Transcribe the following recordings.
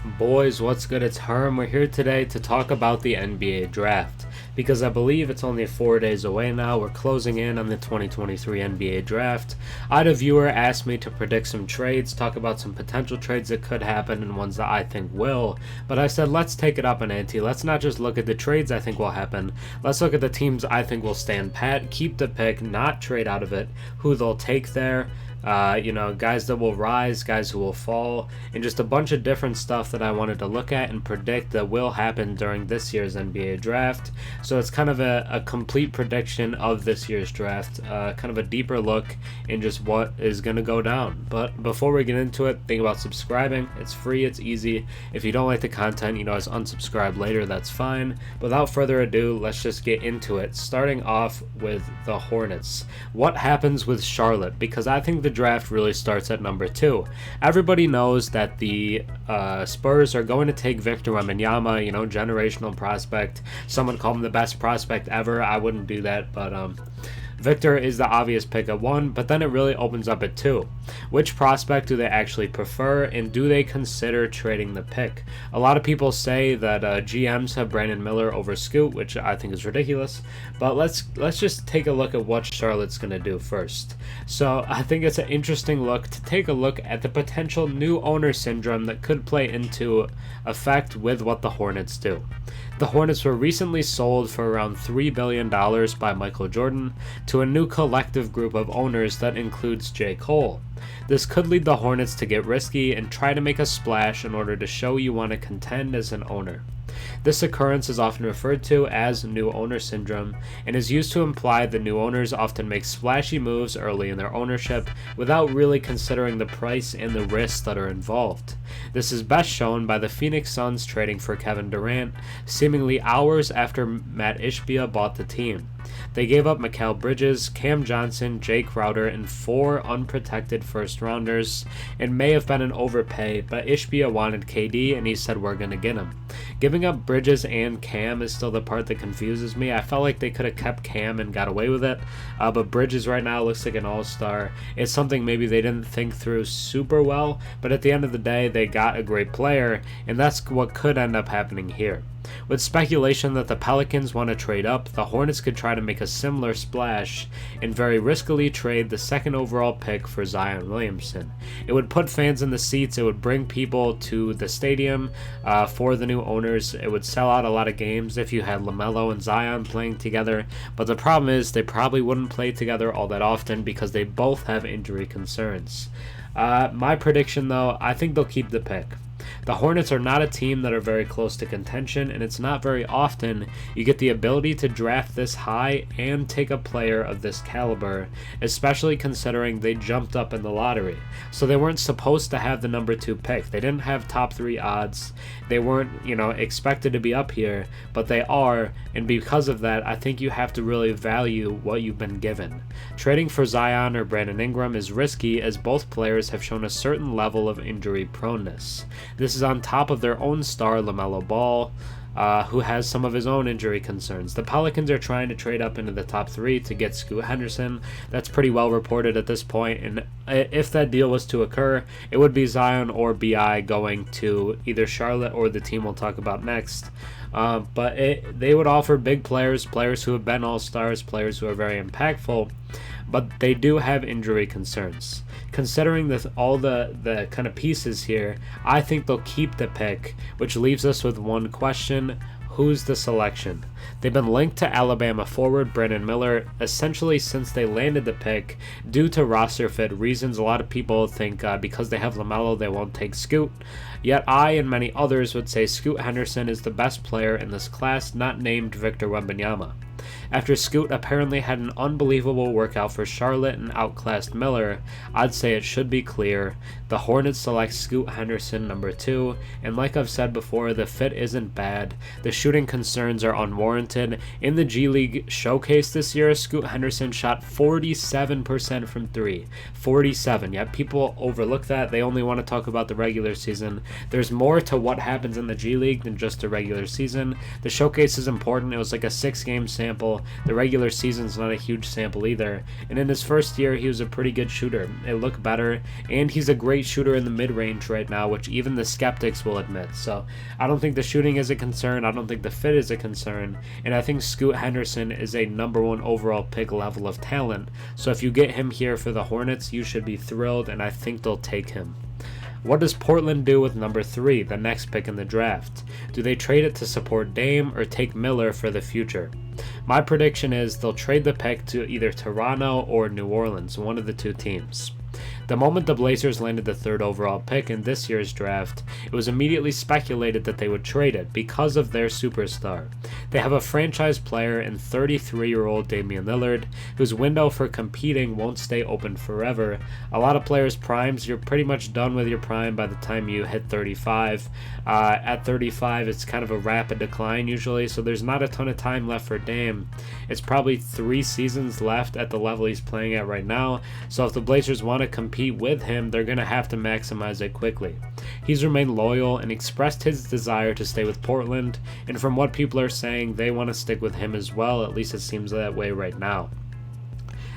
Boys, what's good? It's Herm. We're here today to talk about the NBA draft because I believe it's only 4 days away now. We're closing in on the 2023 NBA draft. I had a viewer ask me to predict some trades, talk about some potential trades that could happen and ones that I think will. But I said, let's take it up an ante. Let's not just look at the trades I think will happen. Let's look at the teams I think will stand pat, keep the pick, not trade out of it, who they'll take there. Guys that will rise, guys who will fall, and just a bunch of different stuff that I wanted to look at and predict that will happen during this year's NBA draft. So it's kind of a complete prediction of this year's draft, kind of a deeper look in just what is going to go down. But before we get into it, think about subscribing. It's free, it's easy. If you don't like the content, just unsubscribe later, that's fine. Without further ado, let's just get into it, starting off with the Hornets. What happens with Charlotte? Because I think the draft really starts at number 2. Everybody knows that the Spurs are going to take Victor Wembanyama, generational prospect. Someone called him the best prospect ever. I wouldn't do that, but Victor is the obvious pick at 1, but then it really opens up at 2. Which prospect do they actually prefer, and do they consider trading the pick? A lot of people say that GMs have Brandon Miller over Scoot, which I think is ridiculous, but let's just take a look at what Charlotte's going to do first. So I think it's an interesting look to take a look at the potential new owner syndrome that could play into effect with what the Hornets do. The Hornets were recently sold for around $3 billion by Michael Jordan to a new collective group of owners that includes J. Cole. This could lead the Hornets to get risky and try to make a splash in order to show you want to contend as an owner. This occurrence is often referred to as new owner syndrome and is used to imply that new owners often make splashy moves early in their ownership without really considering the price and the risks that are involved. This is best shown by the Phoenix Suns trading for Kevin Durant seemingly hours after Matt Ishbia bought the team. They gave up Mikal Bridges, Cam Johnson, Jake Crowder, and 4 unprotected first-rounders. It may have been an overpay, but Ishbia wanted KD, and he said, we're going to get him. Giving up Bridges and Cam is still the part that confuses me. I felt like they could have kept Cam and got away with it, but Bridges right now looks like an all-star. It's something maybe they didn't think through super well, but at the end of the day, they got a great player, and that's what could end up happening here. With speculation that the Pelicans want to trade up, the Hornets could try to make a similar splash and very riskily trade the 2nd overall pick for Zion Williamson. It would put fans in the seats, it would bring people to the stadium for the new owners, it would sell out a lot of games if you had LaMelo and Zion playing together, but the problem is they probably wouldn't play together all that often because they both have injury concerns. My prediction though, I think they'll keep the pick. The Hornets are not a team that are very close to contention, and it's not very often you get the ability to draft this high and take a player of this caliber, especially considering they jumped up in the lottery. So they weren't supposed to have the number 2 pick. They didn't have top 3 odds. They weren't, expected to be up here, but they are, and because of that, I think you have to really value what you've been given. Trading for Zion or Brandon Ingram is risky as both players have shown a certain level of injury proneness. This is on top of their own star, LaMelo Ball, who has some of his own injury concerns. The Pelicans are trying to trade up into the top 3 to get Scoot Henderson. That's pretty well reported at this point, and if that deal was to occur, it would be Zion or BI going to either Charlotte or the team we'll talk about next. But they would offer big players who have been all-stars, players who are very impactful, but they do have injury concerns. Considering all the kind of pieces here, I think they'll keep the pick, which leaves us with one question: who's the selection? They've been linked to Alabama forward Brandon Miller essentially since they landed the pick due to roster fit reasons. A lot of people think because they have LaMelo they won't take Scoot. Yet I and many others would say Scoot Henderson is the best player in this class, not named Victor Wembanyama. After Scoot apparently had an unbelievable workout for Charlotte and outclassed Miller, I'd say it should be clear. The Hornets select Scoot Henderson number 2, and like I've said before, the fit isn't bad. The shooting concerns are unwarranted. In the G League showcase this year, Scoot Henderson shot 47% from 3. 47, yet people overlook that. They only want to talk about the regular season. There's more to what happens in the G League than just the regular season. The showcase is important. It was like a 6-game sample. sample. The regular season's not a huge sample either. And in his first year, he was a pretty good shooter. It looked better, and he's a great shooter in the mid-range right now, which even the skeptics will admit. So I don't think the shooting is a concern. I don't think the fit is a concern. And I think Scoot Henderson is a #1 overall pick level of talent. So if you get him here for the Hornets, you should be thrilled, and I think they'll take him. What does Portland do with number 3, the next pick in the draft? Do they trade it to support Dame or take Miller for the future? My prediction is they'll trade the pick to either Toronto or New Orleans, one of the two teams. The moment the Blazers landed the 3rd overall pick in this year's draft, it was immediately speculated that they would trade it because of their superstar. They have a franchise player in 33-year-old Damian Lillard, whose window for competing won't stay open forever. A lot of players' primes, you're pretty much done with your prime by the time you hit 35. At 35, it's kind of a rapid decline usually, so there's not a ton of time left for Dame. It's probably 3 seasons left at the level he's playing at right now, so if the Blazers want to compete with him, they're going to have to maximize it quickly. He's remained loyal and expressed his desire to stay with Portland, and from what people are saying, they want to stick with him as well. At least it seems that way right now.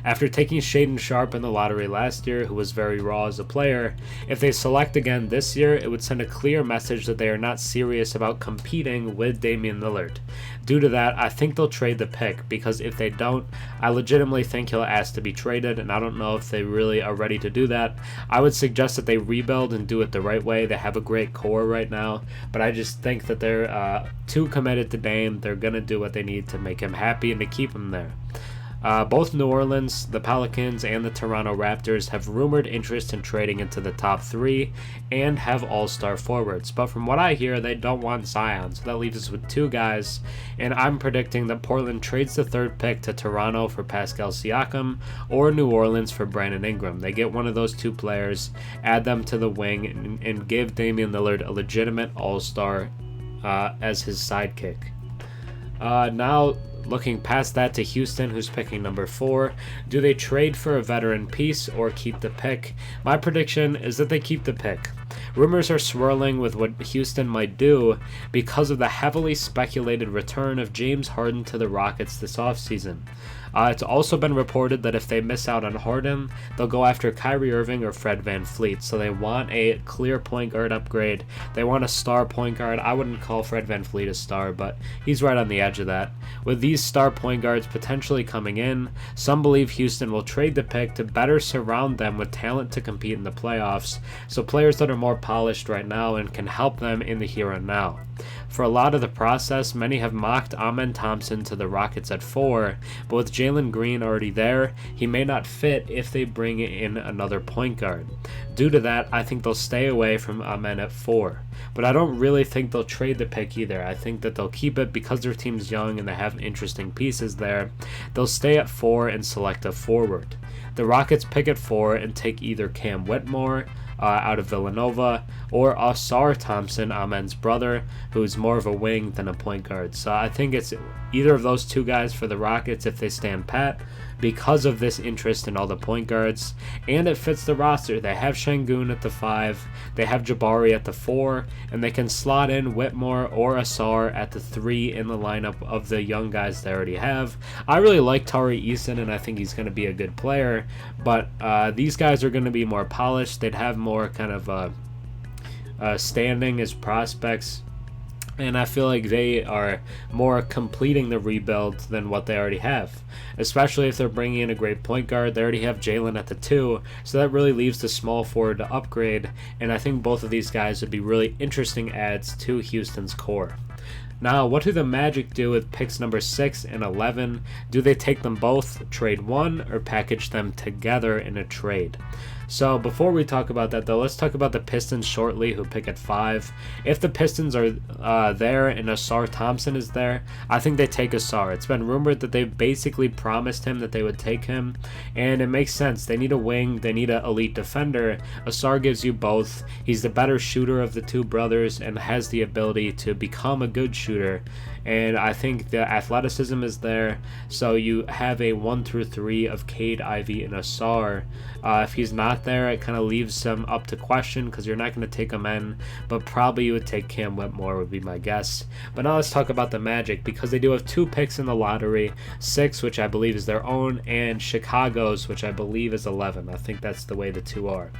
After taking Shaedon Sharpe in the lottery last year, who was very raw as a player, if they select again this year, it would send a clear message that they are not serious about competing with Damian Lillard. Due to that, I think they'll trade the pick, because if they don't, I legitimately think he'll ask to be traded, and I don't know if they really are ready to do that. I would suggest that they rebuild and do it the right way. They have a great core right now, but I just think that they're too committed to Dame. They're going to do what they need to make him happy and to keep him there. Both New Orleans, the Pelicans, and the Toronto Raptors have rumored interest in trading into the top 3 and have all-star forwards. But from what I hear, they don't want Zion, so that leaves us with 2 guys. And I'm predicting that Portland trades the 3rd pick to Toronto for Pascal Siakam or New Orleans for Brandon Ingram. They get one of those 2 players, add them to the wing, and give Damian Lillard a legitimate all-star as his sidekick. Now, looking past that to Houston, who's picking number 4. Do they trade for a veteran piece or keep the pick? My prediction is that they keep the pick. Rumors are swirling with what Houston might do because of the heavily speculated return of James Harden to the Rockets this offseason. It's also been reported that if they miss out on Harden, they'll go after Kyrie Irving or Fred VanVleet. So they want a clear point guard upgrade. They want a star point guard. I wouldn't call Fred VanVleet a star, but he's right on the edge of that. With these star point guards potentially coming in, some believe Houston will trade the pick to better surround them with talent to compete in the playoffs. So players that are more polished right now and can help them in the here and now. For a lot of the process, many have mocked Ausar Thompson to the Rockets at 4, but with Jalen Green already there, he may not fit if they bring in another point guard. Due to that, I think they'll stay away from Ausar at 4. But I don't really think they'll trade the pick either. I think that they'll keep it because their team's young and they have interesting pieces there. They'll stay at 4 and select a forward. The Rockets pick at 4 and take either Cam Whitmore out of Villanova, or Ausar Thompson, Amen's brother, who's more of a wing than a point guard. So I think it's either of those 2 guys for the Rockets if they stand pat, because of this interest in all the point guards, and it fits the roster. They have Şengün at the 5, they have Jabari at the 4, and they can slot in Whitmore or Ausar at the 3 in the lineup of the young guys they already have. I really like Tari Eason, and I think he's going to be a good player, but these guys are going to be more polished. They'd have more kind of standing as prospects, and I feel like they are more completing the rebuild than what they already have, especially if they're bringing in a great point guard. They already have Jalen at the 2, so that really leaves the small forward to upgrade, and I think both of these guys would be really interesting adds to Houston's core. Now, what do the Magic do with picks number 6 and 11? Do they take them both, trade one, or package them together in a trade? So before we talk about that though, let's talk about the Pistons shortly, who pick at 5. If the Pistons are there and Ausar Thompson is there, I think they take Ausar. It's been rumored that they basically promised him that they would take him, and it makes sense. They need a wing, they need an elite defender. Ausar gives you both. He's the better shooter of the 2 brothers and has the ability to become a good shooter. and I think the athleticism is there. So you have a 1 through 3 of Cade, Ivy, and Ausar. If he's not there, it kind of leaves him up to question because you're not going to take him in, but probably you would take Cam Whitmore would be my guess. But now let's talk about the Magic, because they do have 2 picks in the lottery, 6, which I believe is their own, and Chicago's, which I believe is 11. I think that's the way the 2 are.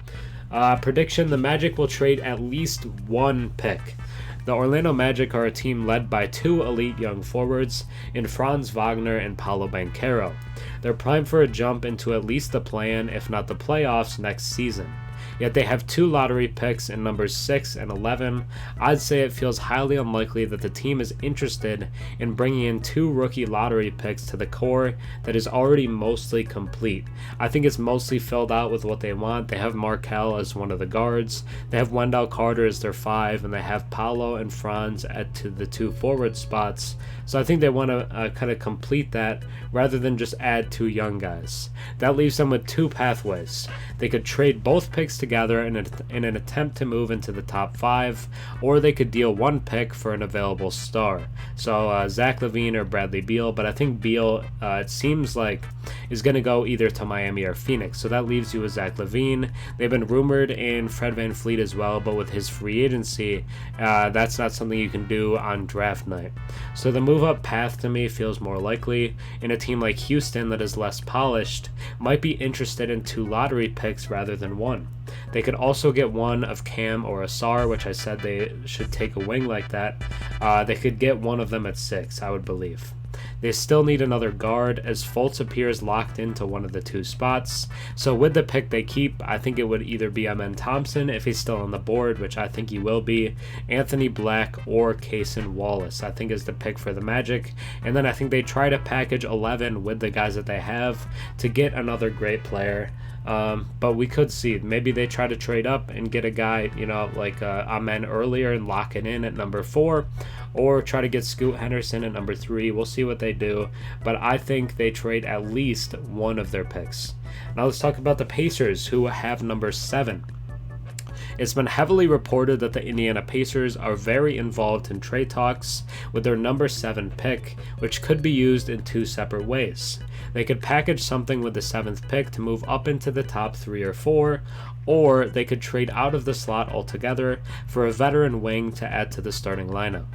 Prediction: the Magic will trade at least 1 pick. The Orlando Magic are a team led by 2 elite young forwards in Franz Wagner and Paolo Banchero. They're primed for a jump into at least the play-in, if not the playoffs, next season. Yet they have 2 lottery picks in numbers 6 and 11. I'd say it feels highly unlikely that the team is interested in bringing in 2 rookie lottery picks to the core that is already mostly complete. I think it's mostly filled out with what they want. They have Markelle as one of the guards, they have Wendell Carter as their 5, and they have Paolo and Franz at the 2 forward spots. So I think they want to kind of complete that rather than just add 2 young guys. That leaves them with 2 pathways. They could trade both picks together in an attempt to move into the top 5, or they could deal 1 pick for an available star. So Zach LaVine or Bradley Beal, but I think Beal, it seems like, is going to go either to Miami or Phoenix. So that leaves you with Zach LaVine. They've been rumored in Fred VanVleet as well, but with his free agency, that's not something you can do on draft night. So the move-up path to me feels more likely, and a team like Houston that is less polished might be interested in 2 lottery picks rather than 1. They could also get 1 of Cam or Ausar, which I said they should take a wing like that. They could get 1 of them at 6, I would believe. They still need another guard, as Fultz appears locked into one of the 2 spots. So with the pick they keep, I think it would either be Amen Thompson if he's still on the board, which I think he will be, Anthony Black, or Cason Wallace, I think is the pick for the Magic. And then I think they try to package 11 with the guys that they have to get another great player. But we could see maybe they try to trade up and get a guy, like Amen earlier and lock it in at number 4, or try to get Scoot Henderson at number 3. We'll see what they do, but I think they trade at least 1 of their picks. Now let's talk about the Pacers, who have number 7. It's been heavily reported that the Indiana Pacers are very involved in trade talks with their number 7 pick, which could be used in 2 separate ways. They could package something with the 7th pick to move up into the top 3 or 4, or they could trade out of the slot altogether for a veteran wing to add to the starting lineup.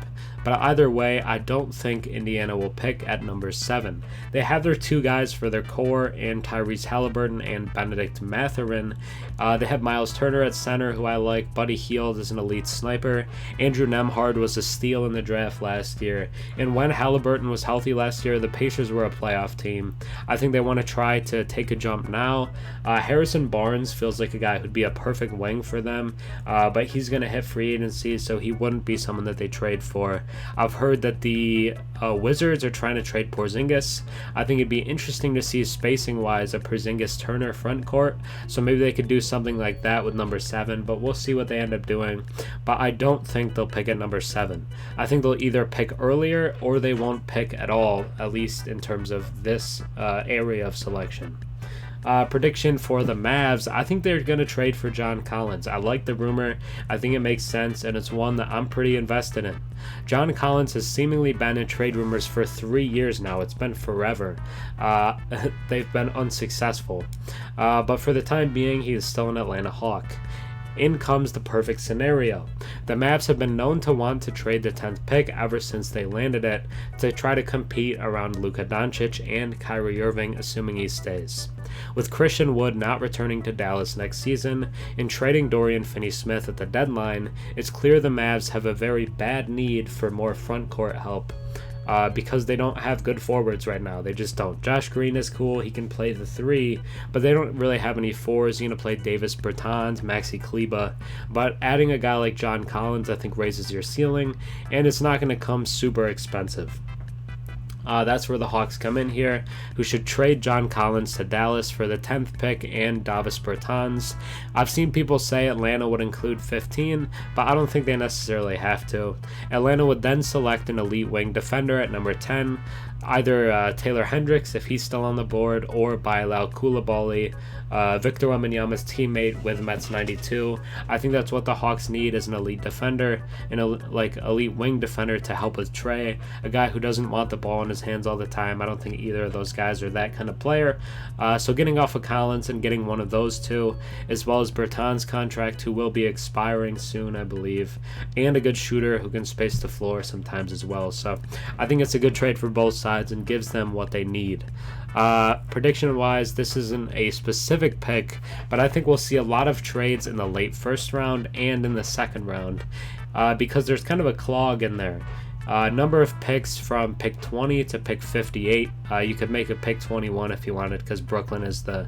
But either way, I don't think Indiana will pick at number 7. They have their 2 guys for their core in Tyrese Halliburton and Benedict Mathurin. They have Miles Turner at center, who I like. Buddy Hield is an elite sniper. Andrew Nembhard was a steal in the draft last year. And when Halliburton was healthy last year, the Pacers were a playoff team. I think they want to try to take a jump now. Harrison Barnes feels like a guy who'd be a perfect wing for them, but he's going to hit free agency, so he wouldn't be someone that they trade for. I've heard that the Wizards are trying to trade Porzingis. I think it'd be interesting to see spacing-wise a Porzingis-Turner front court, so maybe they could do something like that with number 7, but we'll see what they end up doing. But I don't think they'll pick at number 7. I think they'll either pick earlier or they won't pick at all, at least in terms of this area of selection. Prediction for the Mavs, I think they're going to trade for John Collins. I like the rumor. I think it makes sense, and it's one that I'm pretty invested in. John Collins has seemingly been in trade rumors for 3 years now. It's been forever. They've been unsuccessful. But for the time being, he is still an Atlanta Hawk. In comes the perfect scenario. The Mavs have been known to want to trade the 10th pick ever since they landed it to try to compete around Luka Doncic and Kyrie Irving, assuming he stays. With Christian Wood not returning to Dallas next season and trading Dorian Finney-Smith at the deadline, it's clear the Mavs have a very bad need for more front court help. Because they don't have good forwards right now. They just don't. Josh Green is cool. He can play the 3, but they don't really have any 4s. You're going to play Davis Bertans, Maxi Kleba. But adding a guy like John Collins, I think, raises your ceiling, and it's not going to come super expensive. That's where the Hawks come in here, who should trade John Collins to Dallas for the 10th pick and Davis Bertans. I've seen people say Atlanta would include 15, but I don't think they necessarily have to. Atlanta would then select an elite wing defender at number 10. either Taylor Hendricks, if he's still on the board, or Bilal Coulibaly, Victor Wembanyama's teammate with Mets 92. I think that's what the Hawks need, is an elite defender, elite wing defender to help with Trey, a guy who doesn't want the ball in his hands all the time. I don't think either of those guys are that kind of player. So getting off of Collins and getting one of those two, as well as Bertan's contract, who will be expiring soon, I believe, and a good shooter who can space the floor sometimes as well. So I think it's a good trade for both sides and gives them what they need. Prediction wise, this isn't a specific pick, but I think we'll see a lot of trades in the late first round and in the second round, because there's kind of a clog in there. Number of picks from pick 20 to pick 58. You could make a pick 21 if you wanted, because Brooklyn is the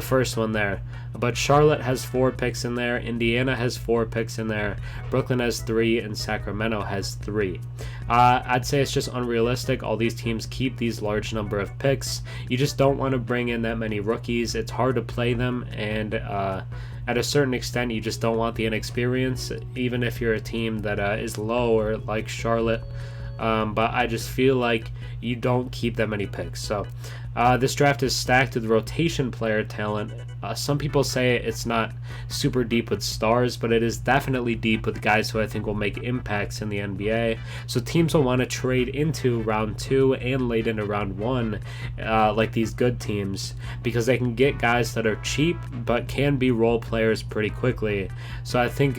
first one there. But Charlotte has 4 picks in there, Indiana has 4 picks in there, Brooklyn has 3, and Sacramento has 3. I'd say it's just unrealistic. All these teams keep these large number of picks. You just don't want to bring in that many rookies. It's hard to play them, and at a certain extent, you just don't want the inexperience, even if you're a team that is lower, like Charlotte. But I just feel like you don't keep that many picks. So this draft is stacked with rotation player talent. Some people say it's not super deep with stars, but it is definitely deep with guys who I think will make impacts in the NBA. So teams will want to trade into round 2 and late into round 1, like these good teams, because they can get guys that are cheap but can be role players pretty quickly. So I think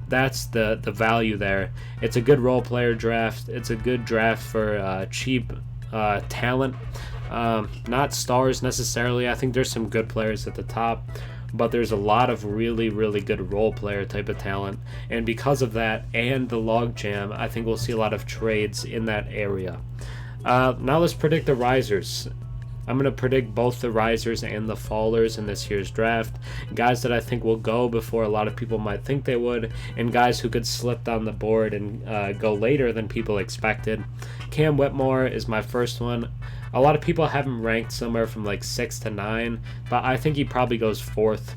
that's the value there. It's a good role player draft. It's a good draft for cheap talent. Not stars necessarily. I think there's some good players at the top, but there's a lot of really, really good role player type of talent. And because of that and the logjam, I think we'll see a lot of trades in that area. Now let's predict the risers. I'm going to predict both the risers and the fallers in this year's draft. Guys that I think will go before a lot of people might think they would, and guys who could slip down the board and go later than people expected. Cam Whitmore is my first one. A lot of people have him ranked somewhere from like 6 to 9, but I think he probably goes 4th.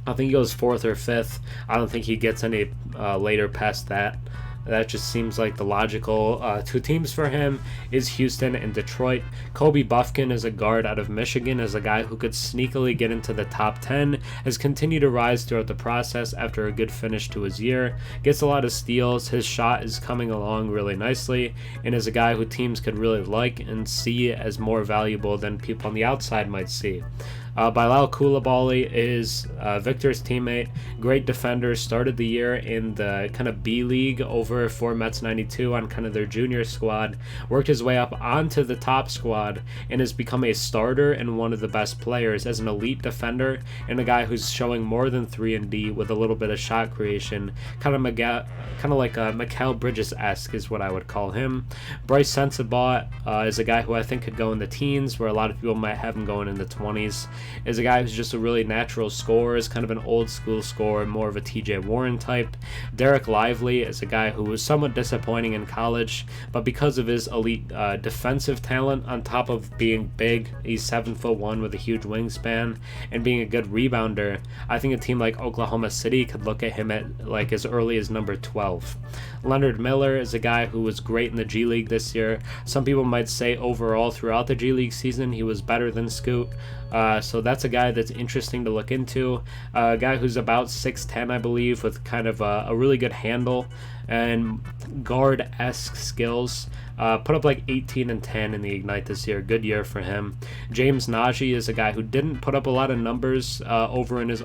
I think he goes 4th or 5th. I don't think he gets any later past that. That just seems like the logical 2 teams for him is Houston and Detroit. Kobe Buffkin is a guard out of Michigan, is a guy who could sneakily get into the top 10, has continued to rise throughout the process after a good finish to his year, gets a lot of steals, his shot is coming along really nicely, and is a guy who teams could really like and see as more valuable than people on the outside might see. Bilal Coulibaly is Victor's teammate, great defender, started the year in the kind of B League over for Mets 92 on kind of their junior squad, worked his way up onto the top squad, and has become a starter and one of the best players as an elite defender, and a guy who's showing more than 3-and-D with a little bit of shot creation, kind of like a Mikal Bridges-esque is what I would call him. Bryce Sensabaugh is a guy who I think could go in the teens, where a lot of people might have him going in the 20s. Is a guy who's just a really natural scorer, is kind of an old school scorer, more of a TJ Warren type. Derek Lively is a guy who was somewhat disappointing in college, but because of his elite defensive talent, on top of being big, he's 7'1" with a huge wingspan, and being a good rebounder, I think a team like Oklahoma City could look at him at like as early as number 12. Leonard Miller is a guy who was great in the G League this year. Some people might say overall throughout the G League season he was better than Scoot. So that's a guy that's interesting to look into. A guy who's about 6'10", I believe, with kind of a really good handle and guard-esque skills. Put up like 18 and 10 in the Ignite this year. Good year for him. James Najee is a guy who didn't put up a lot of numbers over in his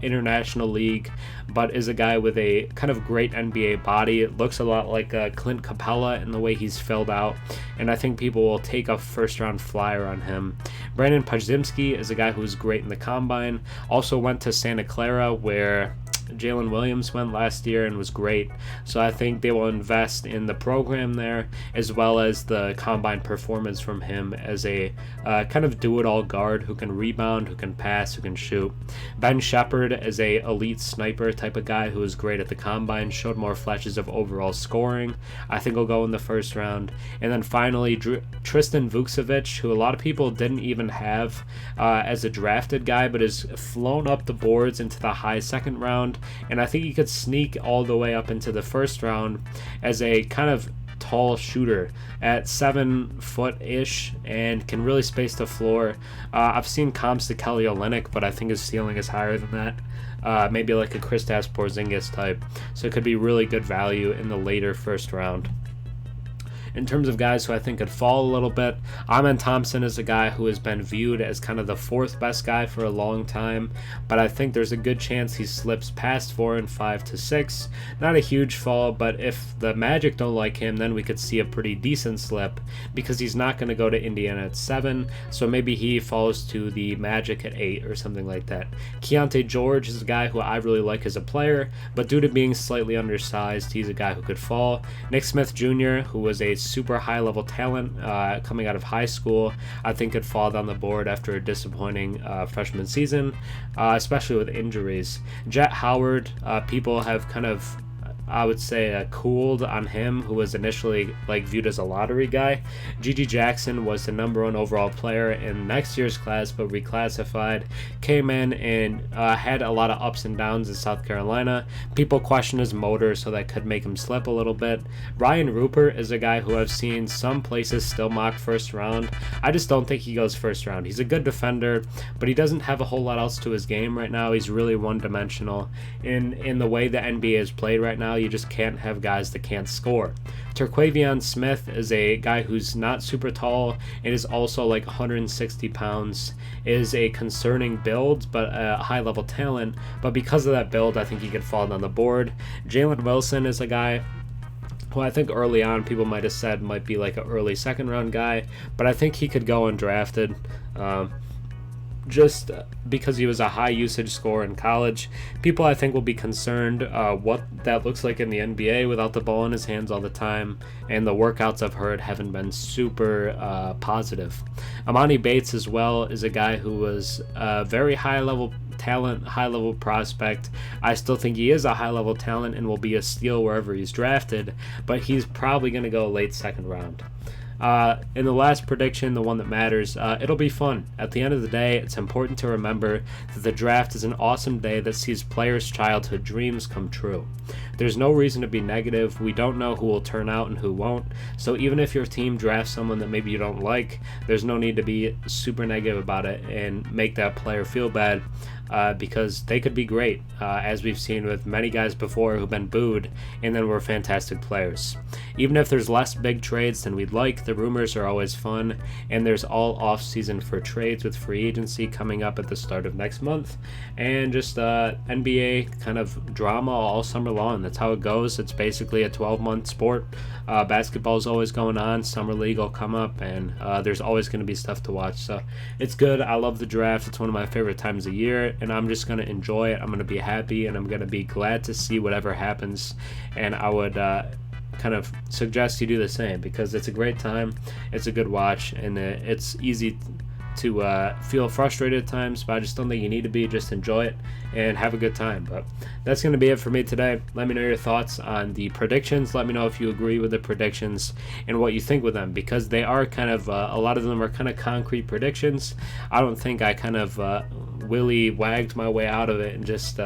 international league, but is a guy with a kind of great NBA body. It looks a lot like Clint Capella in the way he's filled out, and I think people will take a first-round flyer on him. Brandon Podziemski is a guy who was great in the Combine. Also went to Santa Clara, where Jalen Williams went last year and was great. So I think they will invest in the program there, as well as the Combine performance from him as a kind of do-it-all guard who can rebound, who can pass, who can shoot. Ben Shepherd is a elite sniper type of guy who was great at the Combine, showed more flashes of overall scoring. I think he'll go in the first round. And then finally, Tristan Vukcevic, who a lot of people didn't even have as a drafted guy, but has flown up the boards into the high second round, and I think he could sneak all the way up into the first round as a kind of tall shooter at 7 foot-ish and can really space the floor. I've seen comps to Kelly Olynyk, but I think his ceiling is higher than that. Maybe like a Kristaps Porzingis type. So it could be really good value in the later first round. In terms of guys who I think could fall a little bit, Ausar Thompson is a guy who has been viewed as kind of the 4th best guy for a long time, but I think there's a good chance he slips past 4 and 5 to 6. Not a huge fall, but if the Magic don't like him, then we could see a pretty decent slip, because he's not going to go to Indiana at 7, so maybe he falls to the Magic at 8 or something like that. Keontae George is a guy who I really like as a player, but due to being slightly undersized, he's a guy who could fall. Nick Smith Jr., who was a super high level talent coming out of high school, I think could fall down the board after a disappointing freshman season, especially with injuries. Jet Howard, people have kind of, I would say, cooled on him, who was initially viewed as a lottery guy. G.G. Jackson was the number 1 overall player in next year's class, but reclassified, came in and had a lot of ups and downs in South Carolina. People question his motor, so that could make him slip a little bit. Ryan Rupert is a guy who I've seen some places still mock first round. I just don't think he goes first round. He's a good defender, but he doesn't have a whole lot else to his game right now. He's really one-dimensional. In the way the NBA is played right now, you just can't have guys that can't score. Terquavion Smith is a guy who's not super tall and is also like 160 pounds, is a concerning build, but a high-level talent. But because of that build, I think he could fall down the board. Jalen Wilson is a guy who I think early on people might have said might be like an early second-round guy, but I think he could go undrafted. Just because he was a high usage scorer in college. People I think will be concerned what that looks like in the NBA without the ball in his hands all the time, and the workouts I've heard haven't been super positive. Amani Bates as well is a guy who was a very high level talent, high level prospect. I still think he is a high level talent and will be a steal wherever he's drafted, but he's probably going to go late second round. In the last prediction, the one that matters, it'll be fun. At the end of the day, it's important to remember that the draft is an awesome day that sees players' childhood dreams come true. There's no reason to be negative. We don't know who will turn out and who won't. So even if your team drafts someone that maybe you don't like, there's no need to be super negative about it and make that player feel bad. Because they could be great, as we've seen with many guys before who've been booed and then were fantastic players. Even if there's less big trades than we'd like, the rumors are always fun, and there's all off-season for trades with free agency coming up at the start of next month, and just NBA kind of drama all summer long. That's how it goes. It's basically a 12-month sport. Basketball's always going on. Summer league will come up, and there's always going to be stuff to watch. So it's good. I love the draft. It's one of my favorite times of year, and I'm just going to enjoy it. I'm going to be happy, and I'm going to be glad to see whatever happens, and I would kind of suggest you do the same, because it's a great time, it's a good watch, and it's easy to feel frustrated at times, but I just don't think you need to be. Just enjoy it and have a good time. But that's going to be it for me today. Let me know your thoughts on the predictions. Let me know if you agree with the predictions and what you think with them, because they are kind of a lot of them are kind of concrete predictions. I don't think I kind of willy wagged my way out of it and just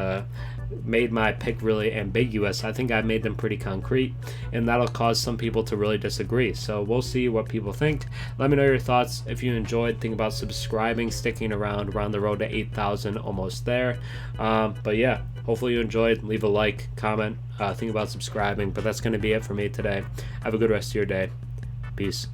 made my pick really ambiguous. I think I made them pretty concrete, and that'll cause some people to really disagree. So we'll see what people think. Let me know your thoughts. If you enjoyed, think about subscribing, sticking around the road to 8,000, almost there. But yeah, hopefully you enjoyed. Leave a like, comment, think about subscribing. But that's going to be it for me today. Have a good rest of your day. Peace.